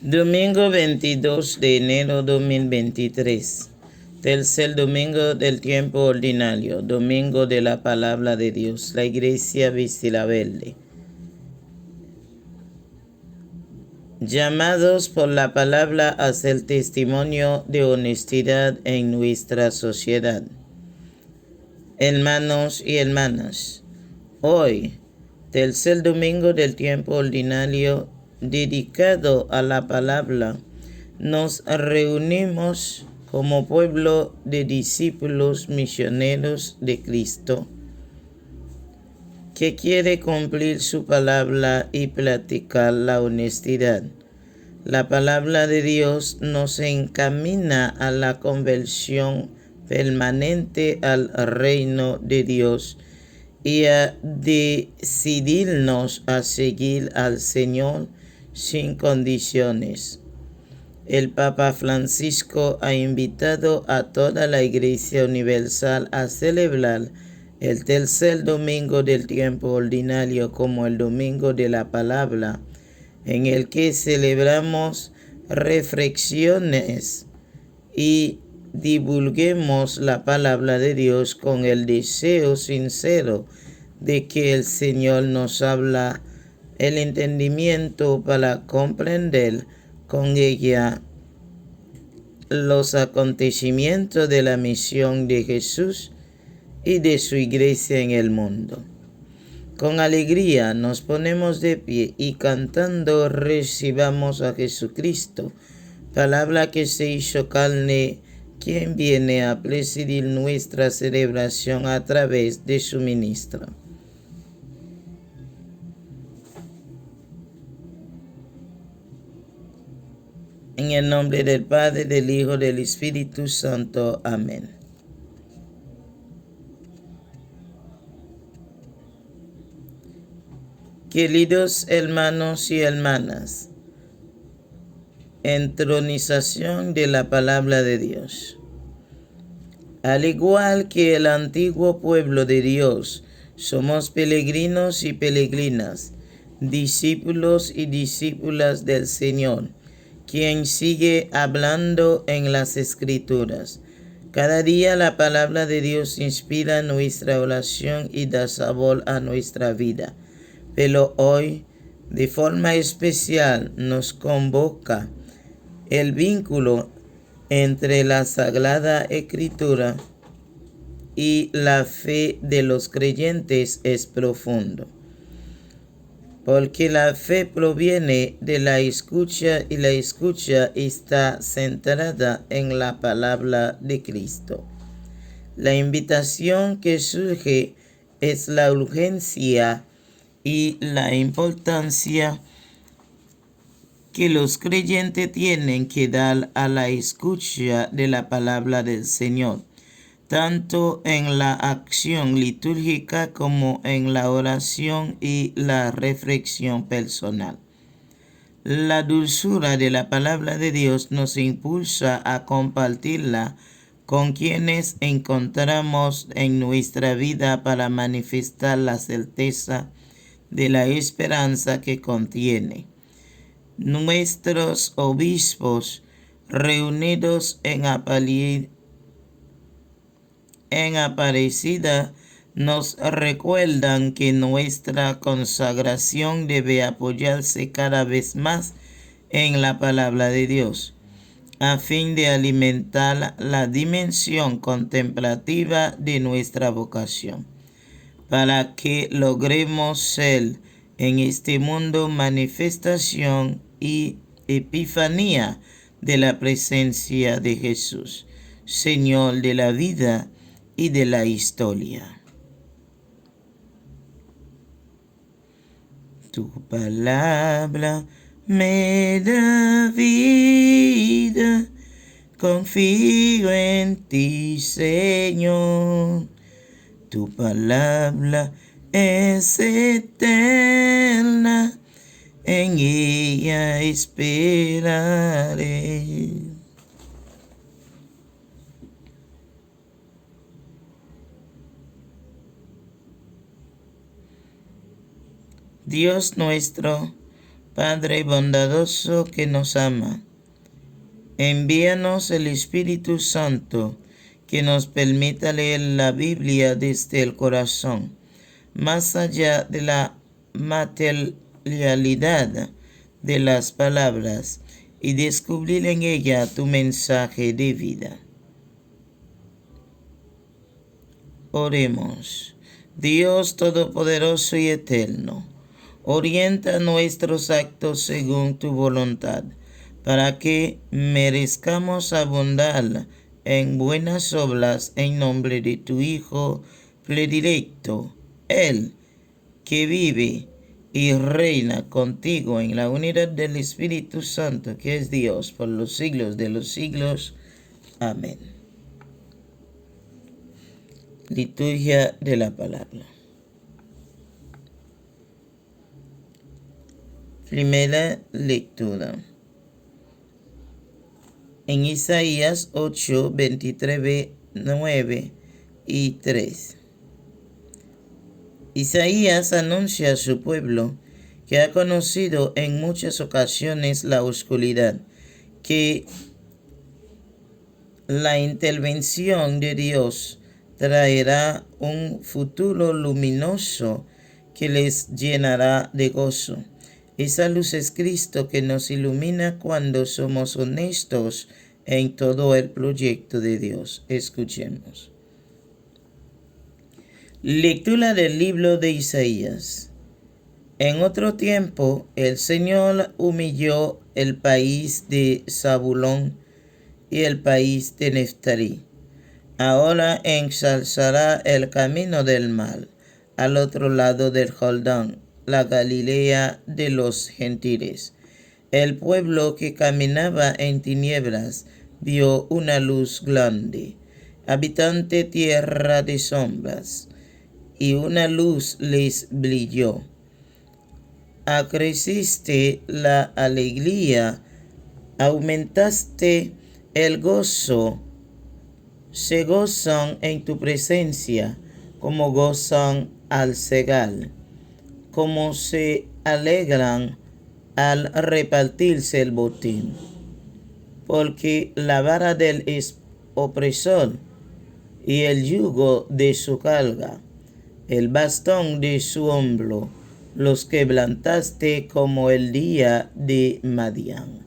Domingo 22 de enero 2023. Tercer domingo del tiempo ordinario, domingo de la palabra de Dios. La iglesia Vistila Verde. Llamados por la palabra a hacer testimonio de honestidad en nuestra sociedad. Hermanos y hermanas, hoy, tercer domingo del tiempo ordinario dedicado a la palabra, nos reunimos como pueblo de discípulos misioneros de Cristo, que quiere cumplir su palabra y practicar la honestidad. La palabra de Dios nos encamina a la conversión permanente al reino de Dios y a decidirnos a seguir al Señor sin condiciones. El Papa Francisco ha invitado a toda la Iglesia Universal a celebrar el tercer domingo del tiempo ordinario como el domingo de la palabra, en el que celebramos reflexiones y divulguemos la palabra de Dios con el deseo sincero de que el Señor nos habla el entendimiento para comprender con ella los acontecimientos de la misión de Jesús y de su iglesia en el mundo. Con alegría nos ponemos de pie y cantando recibamos a Jesucristo, palabra que se hizo carne, quien viene a presidir nuestra celebración a través de su ministro. En el nombre del Padre, del Hijo, del Espíritu Santo. Amén. Queridos hermanos y hermanas, entronización de la palabra de Dios. Al igual que el antiguo pueblo de Dios, somos peregrinos y peregrinas, discípulos y discípulas del Señor, quien sigue hablando en las Escrituras. Cada día la palabra de Dios inspira nuestra oración y da sabor a nuestra vida. Pero hoy, de forma especial, nos convoca el vínculo entre la Sagrada Escritura y la fe de los creyentes es profundo, porque la fe proviene de la escucha y la escucha está centrada en la palabra de Cristo. La invitación que surge es la urgencia y la importancia que los creyentes tienen que dar a la escucha de la palabra del Señor, tanto en la acción litúrgica como en la oración y la reflexión personal. La dulzura de la palabra de Dios nos impulsa a compartirla con quienes encontramos en nuestra vida para manifestar la certeza de la esperanza que contiene. Nuestros obispos reunidos en Aparecida nos recuerdan que nuestra consagración debe apoyarse cada vez más en la palabra de Dios, a fin de alimentar la dimensión contemplativa de nuestra vocación, para que logremos ser en este mundo manifestación y epifanía de la presencia de Jesús, Señor de la vida y de la historia. Tu palabra me da vida, confío en ti, Señor. Tu palabra es eterna, en ella esperaré. Dios nuestro, Padre bondadoso que nos ama, envíanos el Espíritu Santo que nos permita leer la Biblia desde el corazón, más allá de la materialidad de las palabras, y descubrir en ella tu mensaje de vida. Oremos. Dios Todopoderoso y Eterno, orienta nuestros actos según tu voluntad, para que merezcamos abundar en buenas obras en nombre de tu Hijo predilecto, Él que vive y reina contigo en la unidad del Espíritu Santo, que es Dios por los siglos de los siglos. Amén. Liturgia de la palabra. Primera lectura. En Isaías 8, 23b, 9 y 3. Isaías anuncia a su pueblo que ha conocido en muchas ocasiones la oscuridad, que la intervención de Dios traerá un futuro luminoso que les llenará de gozo. Esa luz es Cristo que nos ilumina cuando somos honestos en todo el proyecto de Dios. Escuchemos. Lectura del libro de Isaías. En otro tiempo, el Señor humilló el país de Zabulón y el país de Neftalí. Ahora ensalzará el camino del mal, al otro lado del Jordán, la Galilea de los gentiles. El pueblo que caminaba en tinieblas vio una luz grande. Habitante tierra de sombras, y una luz les brilló. Acreciste la alegría, aumentaste el gozo. Se gozan en tu presencia, como gozan al segal, como se alegran al repartirse el botín. Porque la vara del opresor y el yugo de su carga, el bastón de su hombro, los quebrantaste como el día de Madián.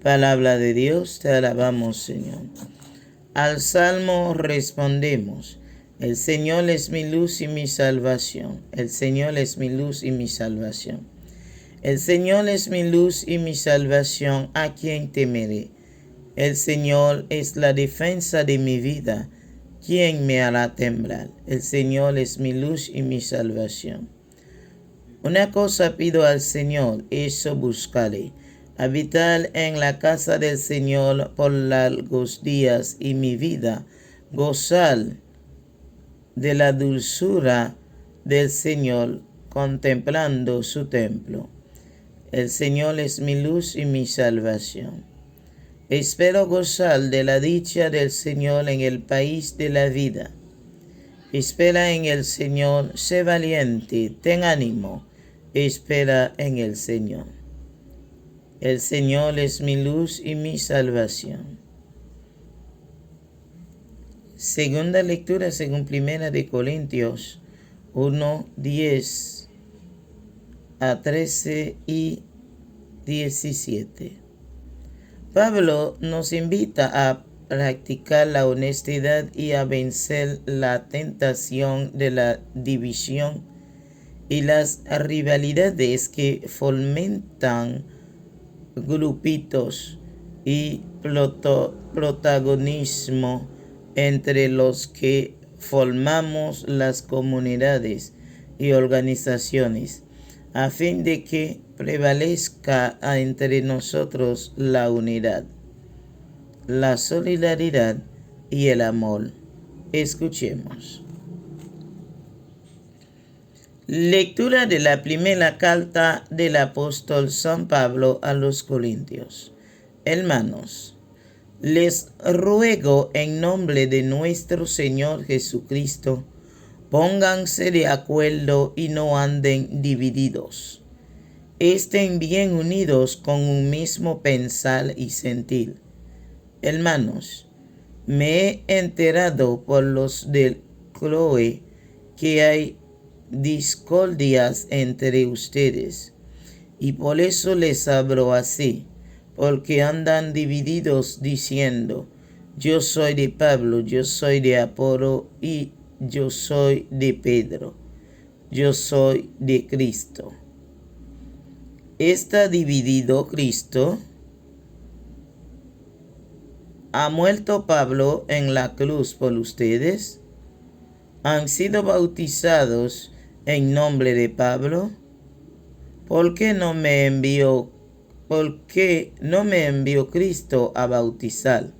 Palabra de Dios, te alabamos, Señor. Al salmo respondemos: el Señor es mi luz y mi salvación. El Señor es mi luz y mi salvación. El Señor es mi luz y mi salvación, ¿a quién temeré? El Señor es la defensa de mi vida, ¿quién me hará temblar? El Señor es mi luz y mi salvación. Una cosa pido al Señor, eso buscaré: habitar en la casa del Señor por largos días, y mi vida gozar de la dulzura del Señor, contemplando su templo. El Señor es mi luz y mi salvación. Espero gozar de la dicha del Señor en el país de la vida. Espera en el Señor, sé valiente, ten ánimo, espera en el Señor. El Señor es mi luz y mi salvación. Segunda lectura según Primera de Corintios 1, 10 a 13 y 17. Pablo nos invita a practicar la honestidad y a vencer la tentación de la división y las rivalidades que fomentan grupitos y protagonismo entre los que formamos las comunidades y organizaciones, a fin de que prevalezca entre nosotros la unidad, la solidaridad y el amor. Escuchemos. Lectura de la primera carta del apóstol San Pablo a los Corintios. Hermanos, les ruego en nombre de nuestro Señor 'Pónganse de acuerdo y no anden divididos. estén bien unidos con un mismo pensar y sentir. Hermanos, me he enterado por los de Chloe que hay discordias entre ustedes, y por eso les hablo así, porque andan divididos diciendo, yo soy de Pablo, yo soy de Apolo, y yo soy de Pedro, yo soy de Cristo. ¿Está dividido Cristo? ¿Ha muerto Pablo en la cruz por ustedes? ¿Han sido bautizados en nombre de Pablo? ¿Por qué no me envió Cristo a bautizar,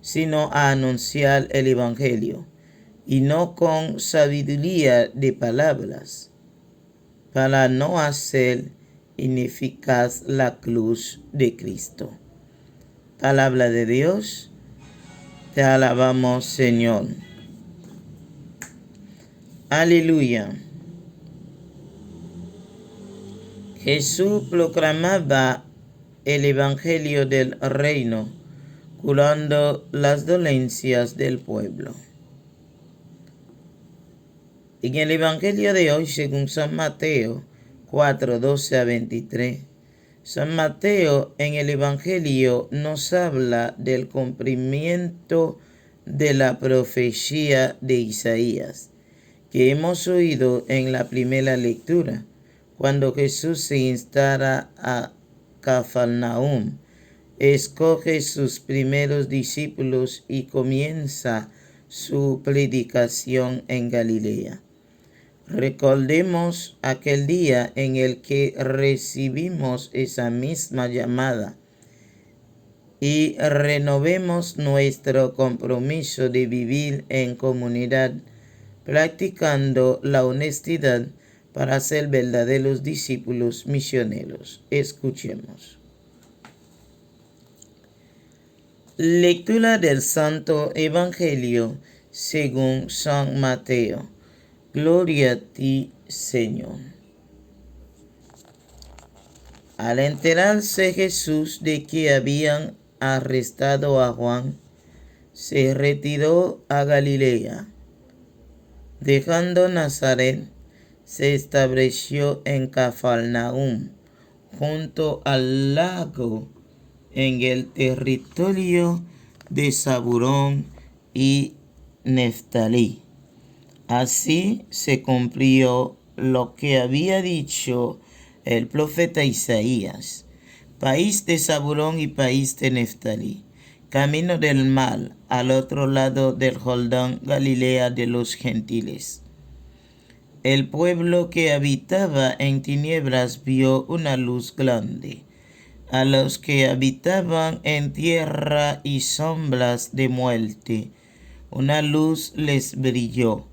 sino a anunciar el Evangelio, y no con sabiduría de palabras, para no hacer ineficaz la cruz de Cristo? Palabra de Dios, te alabamos, Señor. Aleluya. Jesús proclamaba el Evangelio del reino, curando las dolencias del pueblo. En el Evangelio de hoy, según San Mateo 4, 12 a 23, San Mateo en el Evangelio nos habla del cumplimiento de la profecía de Isaías, que hemos oído en la primera lectura, cuando Jesús se instala a Cafarnaúm, escoge sus primeros discípulos y comienza su predicación en Galilea. Recordemos aquel día en el que recibimos esa misma llamada y renovemos nuestro compromiso de vivir en comunidad, practicando la honestidad para ser verdaderos discípulos misioneros. Escuchemos. Lectura del Santo Evangelio según San Mateo. Gloria a ti, Señor. Al enterarse Jesús de que habían arrestado a Juan, se retiró a Galilea. Dejando Nazaret, se estableció en Cafarnaúm, junto al lago, en el territorio de Zabulón y Neftalí. Así se cumplió lo que había dicho el profeta Isaías: país de Zabulón y país de Neftalí, camino del mar, al otro lado del Jordán, Galilea de los gentiles. El pueblo que habitaba en tinieblas vio una luz grande. A los que habitaban en tierra y sombras de muerte, una luz les brilló.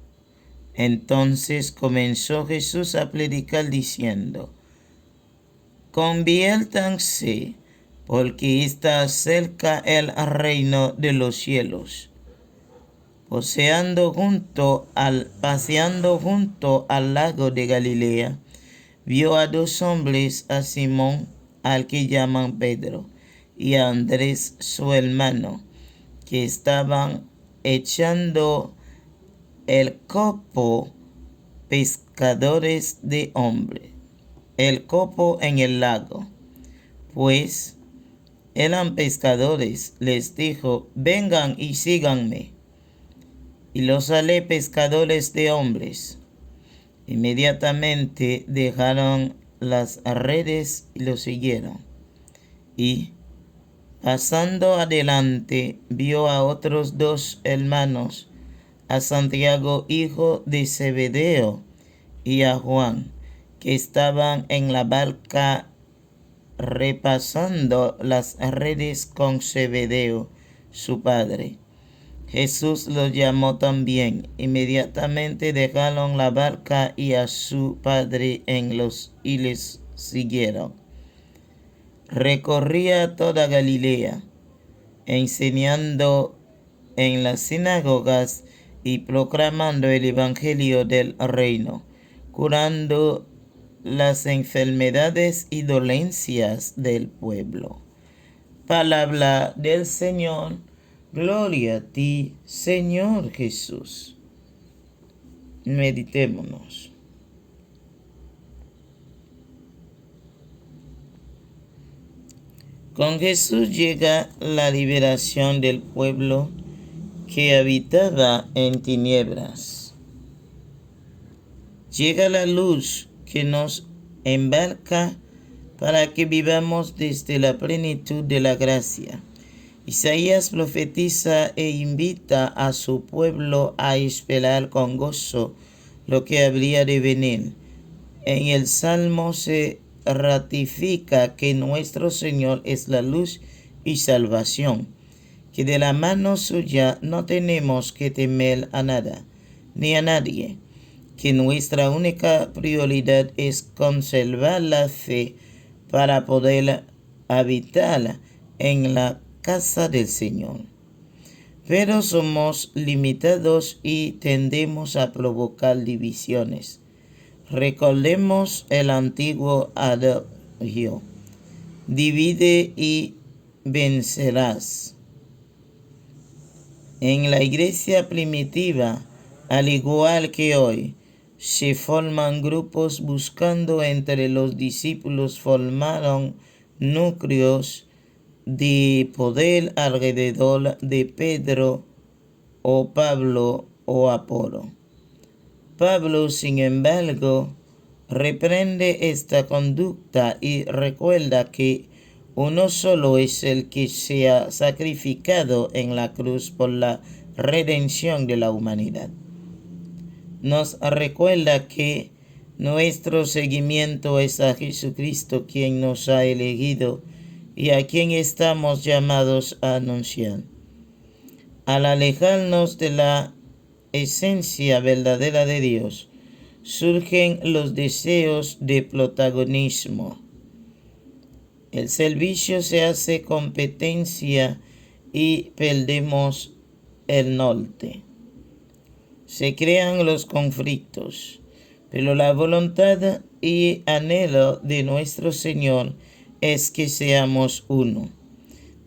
Entonces comenzó Jesús a predicar diciendo: conviértanse, porque está cerca el reino de los cielos. Paseando junto al lago de Galilea, vio a dos hombres, a Simón, al que llaman Pedro, y a Andrés su hermano, que estaban echando el copo, pescadores de hombres, el copo en el lago, pues eran pescadores. Les dijo: vengan y síganme, y los haré pescadores de hombres. Inmediatamente dejaron las redes y lo siguieron. Y pasando adelante, vio a otros dos hermanos, a Santiago hijo de Zebedeo y a Juan, que estaban en la barca repasando las redes con Zebedeo, su padre. Jesús los llamó también. Inmediatamente dejaron la barca y a su padre y les siguieron. Recorría toda Galilea, enseñando en las sinagogas y proclamando el Evangelio del reino, curando las enfermedades y dolencias del pueblo. Palabra del Señor. Gloria a ti, Señor Jesús. Meditémonos. Con Jesús llega la liberación del pueblo que habitaba en tinieblas. Llega la luz que nos embarca para que vivamos desde la plenitud de la gracia. Isaías profetiza e invita a su pueblo a esperar con gozo lo que habría de venir. En el Salmo se ratifica que nuestro Señor es la luz y salvación, que de la mano suya no tenemos que temer a nada ni a nadie, que nuestra única prioridad es conservar la fe para poder habitar en la casa del Señor. Pero somos limitados y tendemos a provocar divisiones. Recordemos el antiguo adagio: divide y vencerás. En la iglesia primitiva, al igual que hoy, se forman grupos buscando entre los discípulos formaron núcleos de poder alrededor de Pedro o Pablo o Apolo. Pablo, sin embargo, reprende esta conducta y recuerda que uno solo es el que se ha sacrificado en la cruz por la redención de la humanidad. Nos recuerda que nuestro seguimiento es a Jesucristo, quien nos ha elegido y a quien estamos llamados a anunciar. Al alejarnos de la esencia verdadera de Dios, surgen los deseos de protagonismo. El servicio se hace competencia y perdemos el norte. Se crean los conflictos, pero la voluntad y anhelo de nuestro Señor es que seamos uno.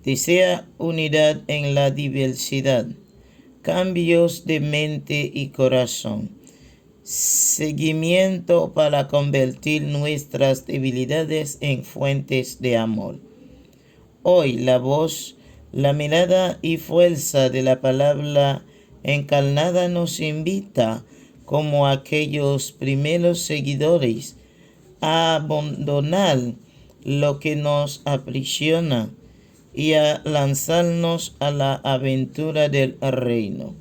Desea unidad en la diversidad, cambios de mente y corazón, seguimiento para convertir nuestras debilidades en fuentes de amor. Hoy la voz, la mirada y fuerza de la palabra encarnada nos invita, como aquellos primeros seguidores, a abandonar lo que nos aprisiona y a lanzarnos a la aventura del reino.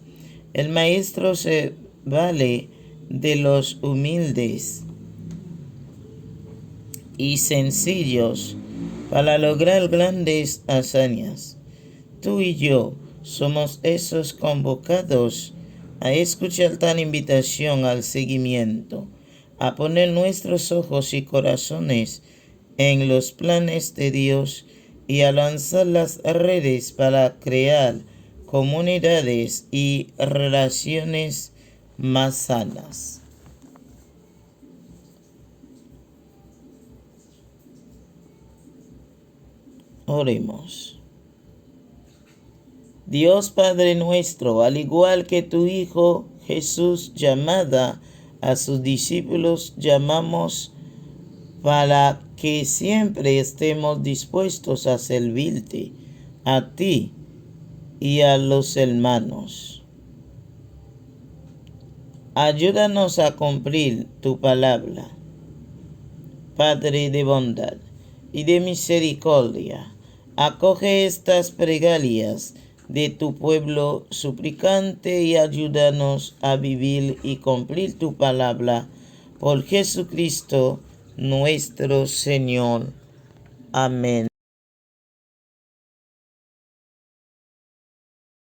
El Maestro se vale de los humildes y sencillos para lograr grandes hazañas. Tú y yo somos esos convocados a escuchar tal invitación al seguimiento, a poner nuestros ojos y corazones en los planes de Dios y a lanzar las redes para crear comunidades y relaciones más sanas. Oremos. Dios Padre nuestro, al igual que tu Hijo Jesús llamada a sus discípulos, llamamos para que siempre estemos dispuestos a servirte, a ti y a los hermanos. Ayúdanos a cumplir tu palabra. Padre de bondad y de misericordia, acoge estas plegarias de tu pueblo suplicante y ayúdanos a vivir y cumplir tu palabra por Jesucristo nuestro Señor. Amén.